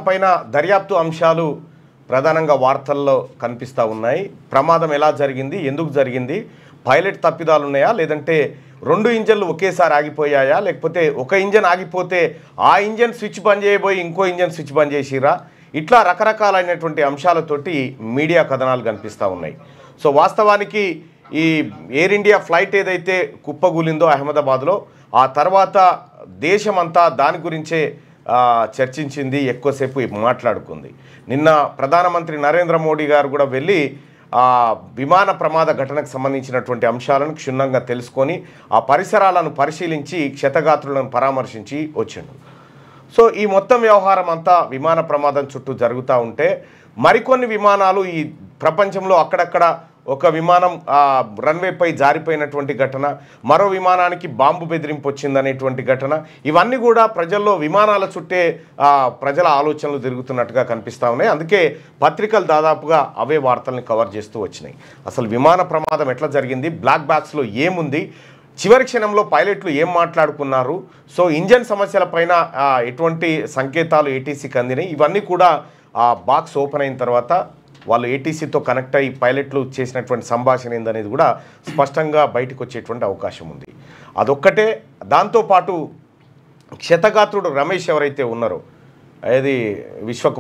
దానిపైన దర్యాప్తు అంశాలు ప్రధానంగా వార్తల్లో కనిపిస్తూ ఉన్నాయి. ప్రమాదం ఎలా జరిగింది, ఎందుకు జరిగింది, పైలట్ తప్పిదాలు ఉన్నాయా, లేదంటే 2 ఇంజన్లు ఒకేసారి ఆగిపోయాయా, లేకపోతే ఒక ఇంజన్ ఆగిపోతే ఆ ఇంజన్ స్విచ్ బంద్ చేయబోయి ఇంకో ఇంజన్ స్విచ్ బంద్ చేసిరా, ఇట్లా రకరకాలైనటువంటి అంశాలతోటి మీడియా కథనాలు కనిపిస్తూ ఉన్నాయి. సో వాస్తవానికి ఈ ఎయిర్ ఇండియా ఫ్లైట్ ఏదైతే కుప్పగూలిందో అహ్మదాబాద్లో, ఆ తర్వాత దేశమంతా దాని గురించే చర్చించింది, ఎక్కువసేపు మాట్లాడుకుంది. నిన్న ప్రధానమంత్రి నరేంద్ర మోడీ గారు కూడా వెళ్ళి విమాన ప్రమాద ఘటనకు సంబంధించినటువంటి అంశాలను క్షుణ్ణంగా తెలుసుకొని ఆ పరిసరాలను పరిశీలించి క్షతగాత్రులను పరామర్శించి వచ్చిండు. సో ఈ మొత్తం వ్యవహారం అంతా విమాన ప్రమాదం చుట్టూ జరుగుతూ ఉంటే మరికొన్ని విమానాలు ఈ ప్రపంచంలో అక్కడక్కడ ఒక విమానం రన్వేపై జారిపోయినటువంటి ఘటన, మరో విమానానికి బాంబు బెదిరింపు వచ్చిందనేటువంటి ఘటన, ఇవన్నీ కూడా ప్రజల్లో విమానాల చుట్టే ప్రజల ఆలోచనలు తిరుగుతున్నట్టుగా కనిపిస్తూ ఉన్నాయి. అందుకే పత్రికలు దాదాపుగా అవే వార్తల్ని కవర్ చేస్తూ వచ్చినాయి. అసలు విమాన ప్రమాదం ఎట్లా జరిగింది, బ్లాక్ బాక్స్లో ఏముంది, చివరి క్షణంలో పైలట్లు ఏం మాట్లాడుకున్నారు, సో ఇంజన్ సమస్యలపైన ఎటువంటి సంకేతాలు ఏటీసీకి అందినాయి, ఇవన్నీ కూడా ఆ బాక్స్ ఓపెన్ అయిన తర్వాత వాళ్ళు ఏటీసీతో కనెక్ట్ అయ్యి పైలట్లు చేసినటువంటి సంభాషణ ఏందనేది కూడా స్పష్టంగా బయటకు వచ్చేటువంటి అవకాశం ఉంది. అదొక్కటే. దాంతోపాటు క్షతగాత్రుడు రమేష్ ఎవరైతే ఉన్నారో, అది విశ్వాస్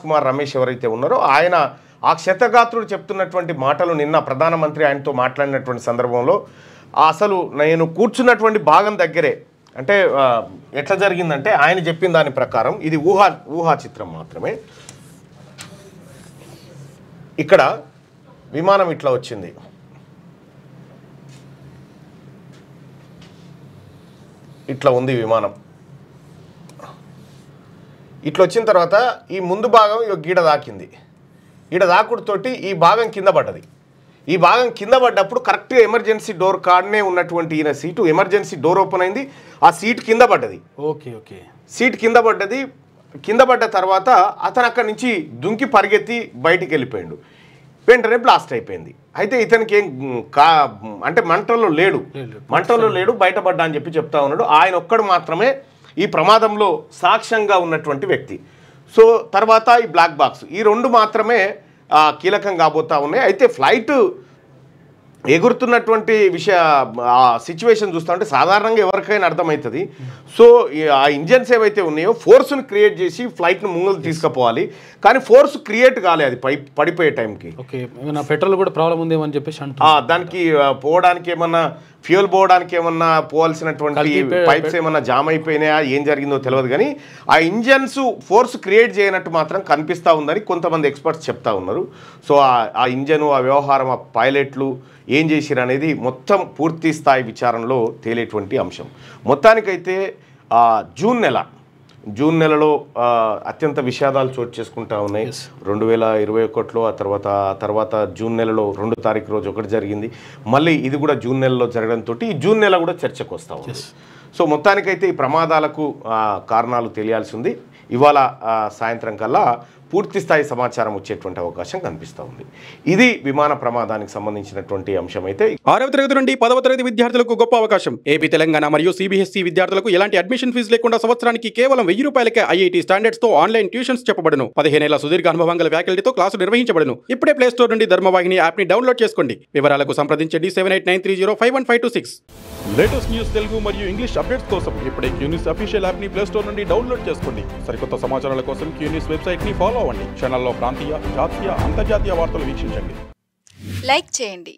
కుమార్ రమేష్ ఎవరైతే ఉన్నారో ఆయన, ఆ క్షతగాత్రుడు చెప్తున్నటువంటి మాటలు నిన్న ప్రధానమంత్రి ఆయనతో మాట్లాడినటువంటి సందర్భంలో అసలు నేను కూర్చున్నటువంటి భాగం దగ్గరే, అంటే ఎట్లా జరిగిందంటే ఆయన చెప్పిన దాని ప్రకారం ఇది ఊహా చిత్రం మాత్రమే. ఇక్కడ విమానం ఇట్లా వచ్చింది, ఇట్లా ఉంది విమానం. ఇట్లా వచ్చిన తర్వాత ఈ ముందు భాగం గీడ దాకింది, ఈడ దాకుడుతోటి ఈ భాగం కింద పడ్డది. ఈ భాగం కింద పడ్డప్పుడు కరెక్ట్గా ఎమర్జెన్సీ డోర్ కాడనే ఉన్నటువంటి ఈయన సీటు, ఎమర్జెన్సీ డోర్ ఓపెన్ అయింది, ఆ సీట్ కింద పడ్డది. సీట్ కింద పడ్డది. కింద పడ్డ తర్వాత అతను అక్కడి నుంచి దుంకి పరిగెత్తి బయటికి వెళ్ళిపోయాడు. వెంటనే బ్లాస్ట్ అయిపోయింది. అయితే ఇతనికి ఏం అంటే మంటల్లో లేడు, బయటపడ్డా అని చెప్తా ఉన్నాడు. ఆయన ఒక్కడు మాత్రమే ఈ ప్రమాదంలో సాక్ష్యంగా ఉన్నటువంటి వ్యక్తి. సో తర్వాత ఈ బ్లాక్ బాక్స్, ఈ 2 మాత్రమే కీలకం కాబోతా ఉన్నాయి. అయితే ఫ్లైట్ ఎగురుతున్నటువంటి సిచ్యువేషన్ చూస్తూ ఉంటే సాధారణంగా ఎవరికైనా అర్థమవుతుంది. సో ఆ ఇంజన్స్ ఏవైతే ఉన్నాయో ఫోర్స్ను క్రియేట్ చేసి ఫ్లైట్ను ముందుకు తీసుకుపోవాలి, కానీ ఫోర్స్ క్రియేట్ కాలే, అది పడిపోయే టైంకి. పెట్రోల్ కూడా ప్రాబ్లం ఉందేమని చెప్పేసి దానికి పోవడానికి ఏమన్నా ఫ్యూయల్ పోవడానికి ఏమన్నా పోవాల్సినటువంటి పైప్స్ ఏమన్నా జామ్ అయిపోయినాయా, ఏం జరిగిందో తెలియదు. కానీ ఆ ఇంజన్స్ ఫోర్స్ క్రియేట్ చేయనట్టు మాత్రం కనిపిస్తూ ఉందని కొంతమంది ఎక్స్పర్ట్స్ చెప్తా ఉన్నారు. సో ఆ ఇంజను, ఆ వ్యవహారం, ఆ పైలట్లు ఏం చేసిరు అనేది మొత్తం పూర్తి స్థాయి విచారణలో తేలేటువంటి అంశం. మొత్తానికైతే జూన్ నెలలో అత్యంత విషాదాలు చోటు చేసుకుంటా ఉన్నాయి. 2021లో ఆ తర్వాత జూన్ నెలలో 2వ తారీఖు రోజు ఒకటి జరిగింది. మళ్ళీ ఇది కూడా జూన్ నెలలో జరగడంతో ఈ జూన్ నెల కూడా చర్చకు వస్తూ ఉంది. సో మొత్తానికైతే ఈ ప్రమాదాలకు కారణాలు తెలియాల్సి ఉంది. ఇవాళ సాయంత్రం కల్లా పూర్తి స్థాయి సమాచారం వచ్చేటువంటి అవకాశం కనిపిస్తూ ఉంది. ఇది విమాన ప్రమాదానికి సంబంధించినటువంటి అంశం. అయితే 6వ తరగతి నుండి 10వ తరగతి విద్యార్థులకు గొప్ప అవకాశం. ఏపీ, తెలంగాణ మరియు సిబిఎస్ఈ విద్యార్థులకు ఎలాంటి అడ్మిషన్ ఫీజు లేకుండా సంవత్సరానికి కేవలం 1000 రూపాయలకే ఐఐటీ స్టాండర్డ్స్ తో ఆన్లైన్ ట్యూషన్స్ చెప్పబడును. 15 ఏళ్ల సుదీర్ఘ అనుభవం గల ఫ్యాకల్టీతో క్లాసులు నిర్వహించబడును. ఇప్పుడే ప్లే స్టోర్ నుండి ధర్మవాహిని యాప్ ని డౌన్లోడ్ చేసుకోండి. వివరాలకు సంప్రదించండి 7893051526. లేటెస్ట్ న్యూస్ తెలుగు మరియు ఇంగ్లీష్ అప్డేట్స్ కోసం ఇప్పుడే క్యూన్యూస్ అఫీషియల్ యాప్ ని ప్లే స్టోర్ నుండి డౌన్లోడ్ చేసుకోండి. సరికొత్త సమాచారాల కోసం క్యూన్యూస్ వెబ్సైట్ ని ఫాలో అవ్వండి. ఛానల్లో ప్రాంతీయ, జాతీయ, అంతర్జాతీయ వార్తలు వీక్షించండి. లైక్ చేయండి.